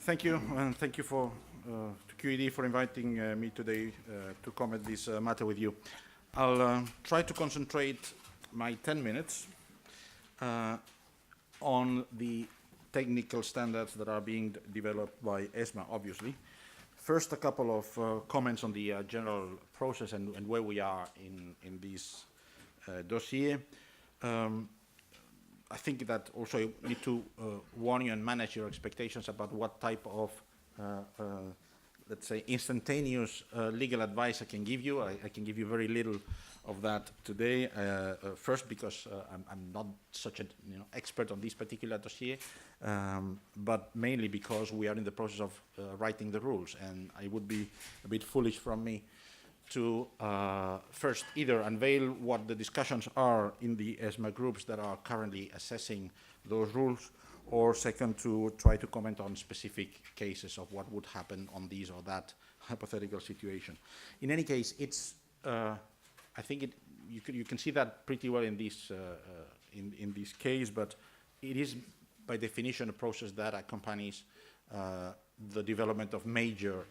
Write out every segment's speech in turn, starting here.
Thank you, and thank you to QED for inviting me today to comment this matter with you. I'll try to concentrate my 10 minutes on the technical standards that are being developed by ESMA, obviously. First, a couple of comments on the general process and where we are in this dossier. I think that also you need to warn you and manage your expectations about what type of, let's say, instantaneous legal advice I can give you. I can give you very little of that today. First, because I'm not such an expert on this particular dossier, but mainly because we are in the process of writing the rules, and it would be a bit foolish from me to first either unveil what the discussions are in the ESMA groups that are currently assessing those rules, or second, to try to comment on specific cases of what would happen on these or that hypothetical situation. In any case, it's, I think you can see that pretty well in this case, but it is by definition a process that accompanies the development of major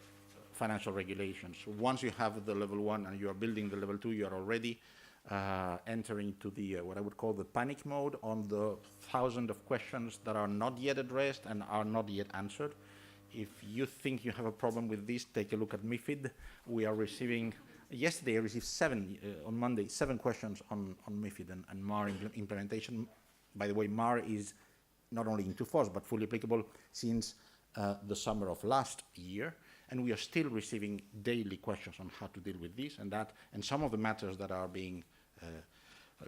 financial regulations. So once you have the level 1 and you are building the level 2, you are already entering to the what I would call the panic mode on the thousands of questions that are not yet addressed and are not yet answered. If you think you have a problem with this, take a look at MiFID. We are receiving, yesterday I received on Monday, 7 questions on MiFID and MAR implementation. By the way, MAR is not only into force but fully applicable since the summer of last year. And we are still receiving daily questions on how to deal with this and that. And some of the matters that are being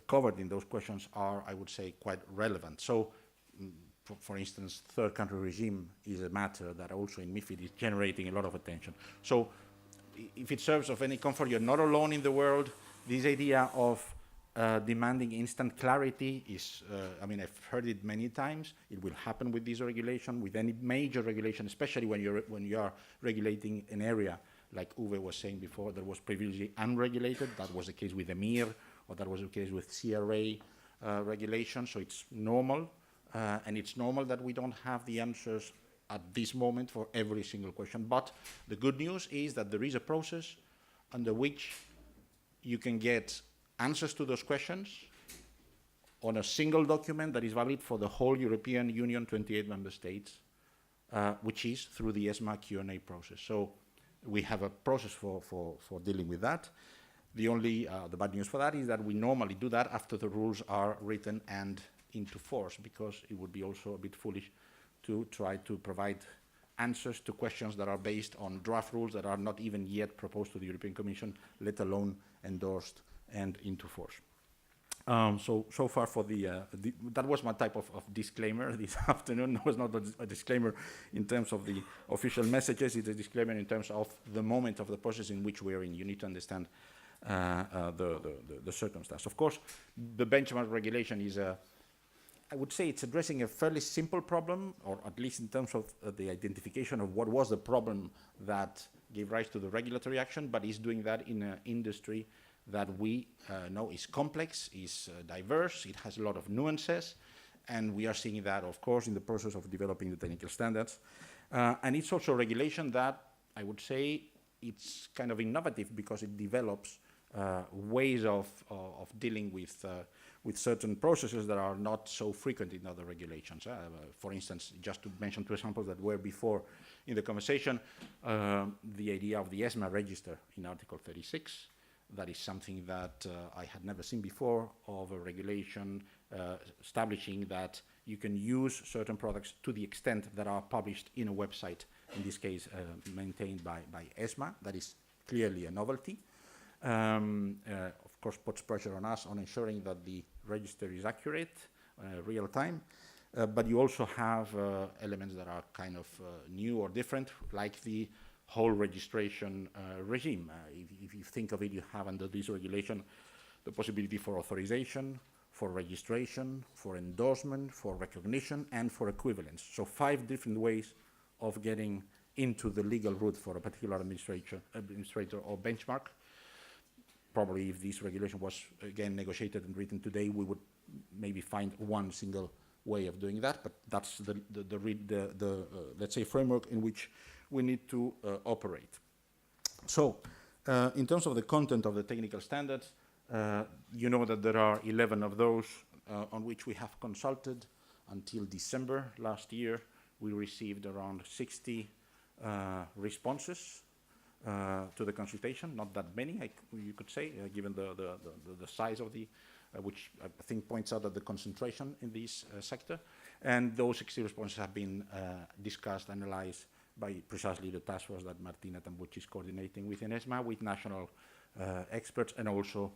covered in those questions are, I would say, quite relevant. So, for instance, third country regime is a matter that also in MiFID is generating a lot of attention. So, if it serves of any comfort, you're not alone in the world. This idea of demanding instant clarity is, I mean, I've heard it many times. It will happen with this regulation, with any major regulation, especially when you are regulating an area, like Uwe was saying before, that was previously unregulated. That was the case with EMIR, or that was the case with CRA regulation. So it's normal, and it's normal that we don't have the answers at this moment for every single question. But the good news is that there is a process under which you can get answers to those questions on a single document that is valid for the whole European Union, 28 member states, which is through the ESMA Q&A process. So we have a process for dealing with that. The bad news for that is that we normally do that after the rules are written and into force, because it would be also a bit foolish to try to provide answers to questions that are based on draft rules that are not even yet proposed to the European Commission, let alone endorsed and into force. So far for that was my type of disclaimer this afternoon. It was not a disclaimer in terms of the official messages. It's a disclaimer in terms of the moment of the process in which we're in. You need to understand the circumstance. Of course, the benchmark regulation is I would say it's addressing a fairly simple problem, or at least in terms of the identification of what was the problem that gave rise to the regulatory action, but is doing that in an industry that we know is complex, is diverse, it has a lot of nuances, and we are seeing that, of course, in the process of developing the technical standards. And it's also a regulation that, I would say, it's kind of innovative because it develops ways of dealing with certain processes that are not so frequent in other regulations. For instance, just to mention 2 examples that were before in the conversation, the idea of the ESMA register in Article 36. That is something that I had never seen before, of a regulation establishing that you can use certain products to the extent that are published in a website, in this case maintained by ESMA. That is clearly a novelty. Of course, puts pressure on us on ensuring that the register is accurate, real time. But you also have elements that are kind of new or different, like the whole registration regime. If you think of it, you have under this regulation the possibility for authorization, for registration, for endorsement, for recognition, and for equivalence. So 5 different ways of getting into the legal route for a particular administrator or benchmark. Probably if this regulation was again negotiated and written today, we would maybe find one single way of doing that, but that's the let's say framework in which we need to operate. So, in terms of the content of the technical standards, you know that there are 11 of those on which we have consulted until December last year. We received around 60 responses to the consultation, not that many, you could say, given the size of the, which I think points out at the concentration in this sector. And those 60 responses have been discussed, analyzed by precisely the task force that Martina Tambucci is coordinating within ESMA, with national experts and also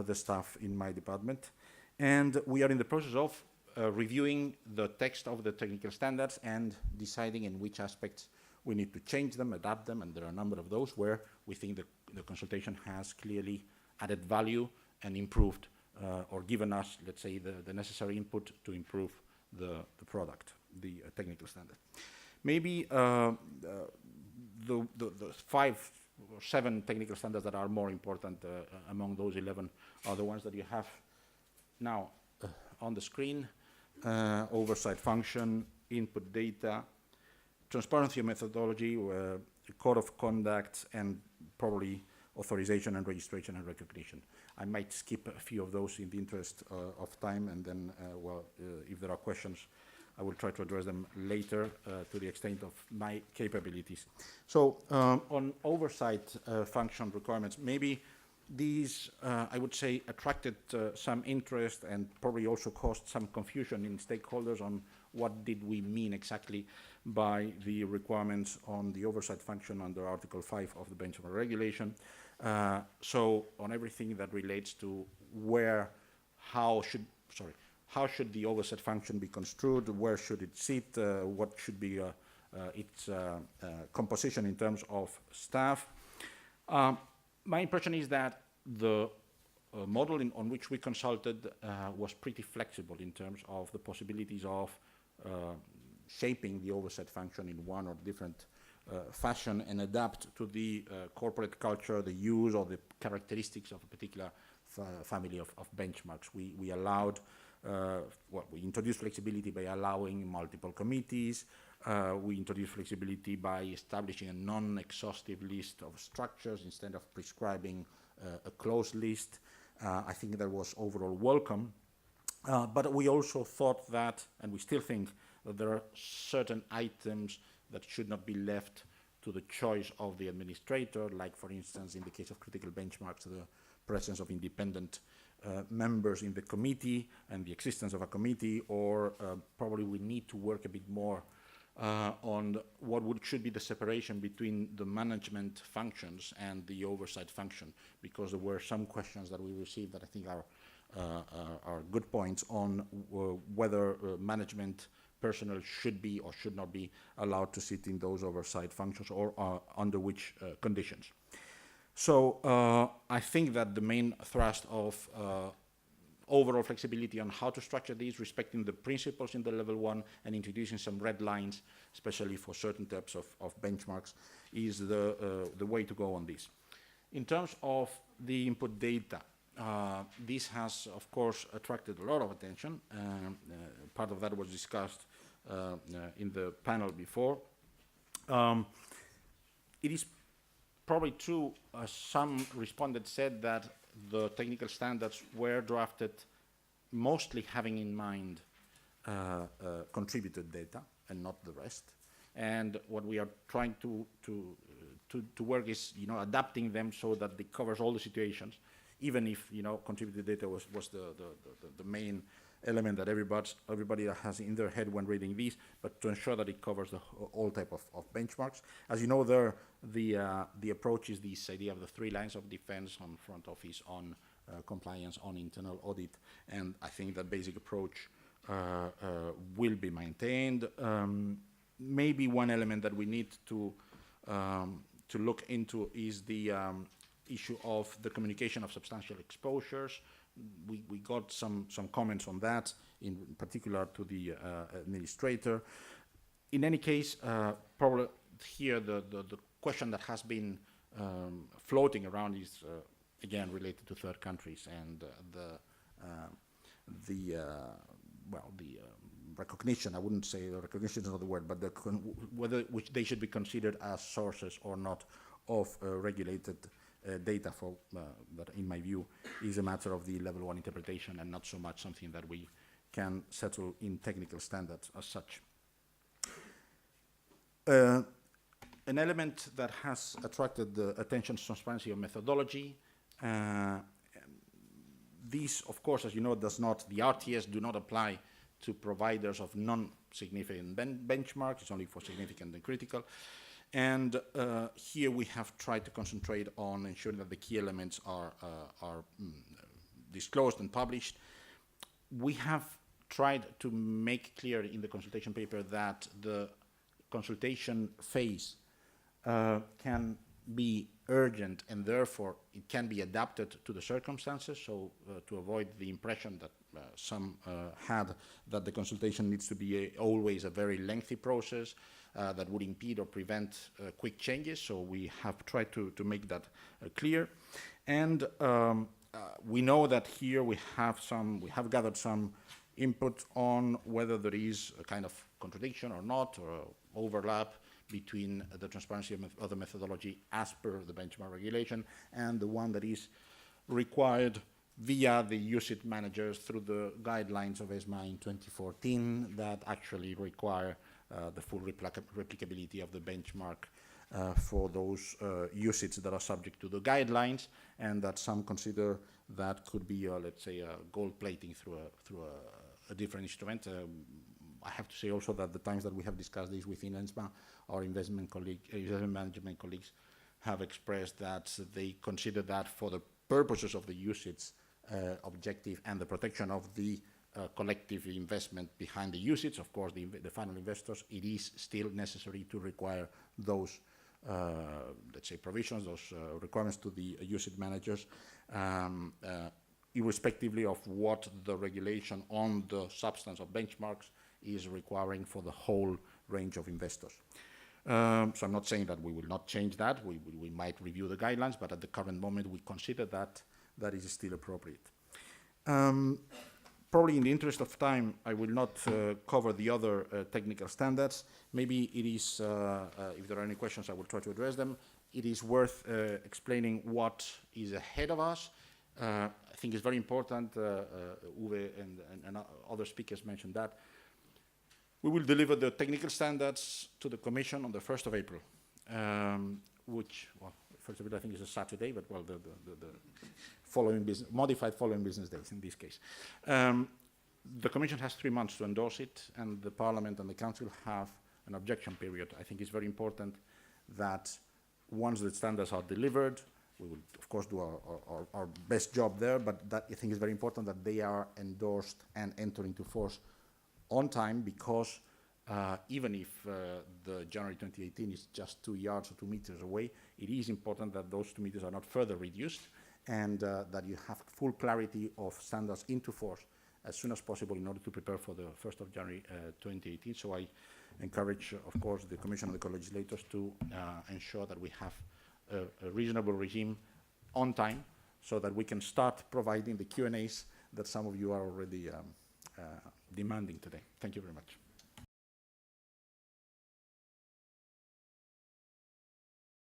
the staff in my department. And we are in the process of reviewing the text of the technical standards and deciding in which aspects we need to change them, adapt them, and there are a number of those where we think the consultation has clearly added value and improved or given us, let's say, the necessary input to improve the product, the technical standard. Maybe the 5 or 7 technical standards that are more important among those 11 are the ones that you have now on the screen. Oversight function, input data, transparency of methodology, code of conduct, and probably authorization and registration and recognition. I might skip a few of those in the interest of time, and then, if there are questions, I will try to address them later to the extent of my capabilities. So on oversight function requirements, maybe these, I would say, attracted some interest and probably also caused some confusion in stakeholders on what did we mean exactly by the requirements on the oversight function under Article 5 of the benchmark regulation. So on everything that relates to how should the oversight function be construed, where should it sit, what should be its composition in terms of staff. My impression is that the model on which we consulted was pretty flexible in terms of the possibilities of shaping the oversight function in one or different fashion and adapt to the corporate culture, the use or the characteristics of a particular family of benchmarks. We allowed, we introduced flexibility by allowing multiple committees. We introduced flexibility by establishing a non-exhaustive list of structures instead of prescribing a closed list. I think that was overall welcome. But we also thought that, and we still think, that there are certain items that should not be left to the choice of the administrator, like, for instance, in the case of critical benchmarks, the presence of independent members in the committee and the existence of a committee, or probably we need to work a bit more on what should be the separation between the management functions and the oversight function, because there were some questions that we received that I think are good points on whether management personnel should be or should not be allowed to sit in those oversight functions, or under which conditions. So I think that the main thrust of overall flexibility on how to structure these, respecting the principles in the level 1 and introducing some red lines, especially for certain types of benchmarks, is the way to go on this. In terms of the input data, this has, of course, attracted a lot of attention. Part of that was discussed in the panel before. It is probably true, some respondents said that the technical standards were drafted mostly having in mind contributed data and not the rest. And what we are trying to work is, adapting them so that it covers all the situations, even if, contributed data was the main element that everybody has in their head when reading these, but to ensure that it covers all type of benchmarks. As you know, the approach is this idea of the 3 lines of defense: on front office, on compliance, on internal audit, and I think that basic approach will be maintained. Maybe one element that we need to look into is the issue of the communication of substantial exposures. We got some comments on that, in particular to the administrator. In any case, probably here the question that has been floating around is again related to third countries and the recognition. I wouldn't say recognition is not the word, but whether which they should be considered as sources or not of regulated data for that, in my view, is a matter of the level 1 interpretation and not so much something that we can settle in technical standards as such. An element that has attracted the attention is transparency of methodology. These, of course, as you know, the RTS do not apply to providers of non-significant benchmarks. It's only for significant and critical. And here we have tried to concentrate on ensuring that the key elements are disclosed and published. We have tried to make clear in the consultation paper that the consultation phase can be urgent, and therefore it can be adapted to the circumstances, so to avoid the impression that some had that the consultation needs to be always a very lengthy process that would impede or prevent quick changes. So we have tried to make that clear. And we know that here we have gathered some input on whether there is a kind of contradiction or not, or overlap between the transparency of the methodology as per the benchmark regulation and the one that is required via the UCITS managers through the guidelines of ESMA in 2014 that actually require the full replicability of the benchmark for those UCITS that are subject to the guidelines, and that some consider that could be, let's say, gold plating through a different instrument. I have to say also that the times that we have discussed this within ESMA, our investment management colleagues have expressed that they consider that for the purposes of the UCITS objective and the protection of the collective investment behind the UCITS, of course, the final investors, it is still necessary to require those, let's say, provisions, those requirements to the UCITS managers, irrespectively of what the regulation on the substance of benchmarks is requiring for the whole range of investors. So I'm not saying that we will not change that. We might review the guidelines, but at the current moment we consider that that is still appropriate. Probably in the interest of time, I will not cover the other technical standards. Maybe it is, if there are any questions, I will try to address them. It is worth explaining what is ahead of us. I think it's very important, Uwe and other speakers mentioned that. We will deliver the technical standards to the Commission on the 1st of April, which, well, 1st of April I think is a Saturday, but well, the following modified following business days in this case. The Commission has 3 months to endorse it, and the Parliament and the Council have an objection period. I think it's very important that once the standards are delivered, we will, of course, do our best job there, but that I think is very important that they are endorsed and enter into force on time, because even if the January 2018 is just 2 yards or 2 meters away, it is important that those 2 meters are not further reduced, and that you have full clarity of standards into force as soon as possible in order to prepare for the 1st of January 2018. So I encourage, of course, the Commission and the co-legislators to ensure that we have a reasonable regime on time, so that we can start providing the Q&As that some of you are already demanding today. Thank you very much.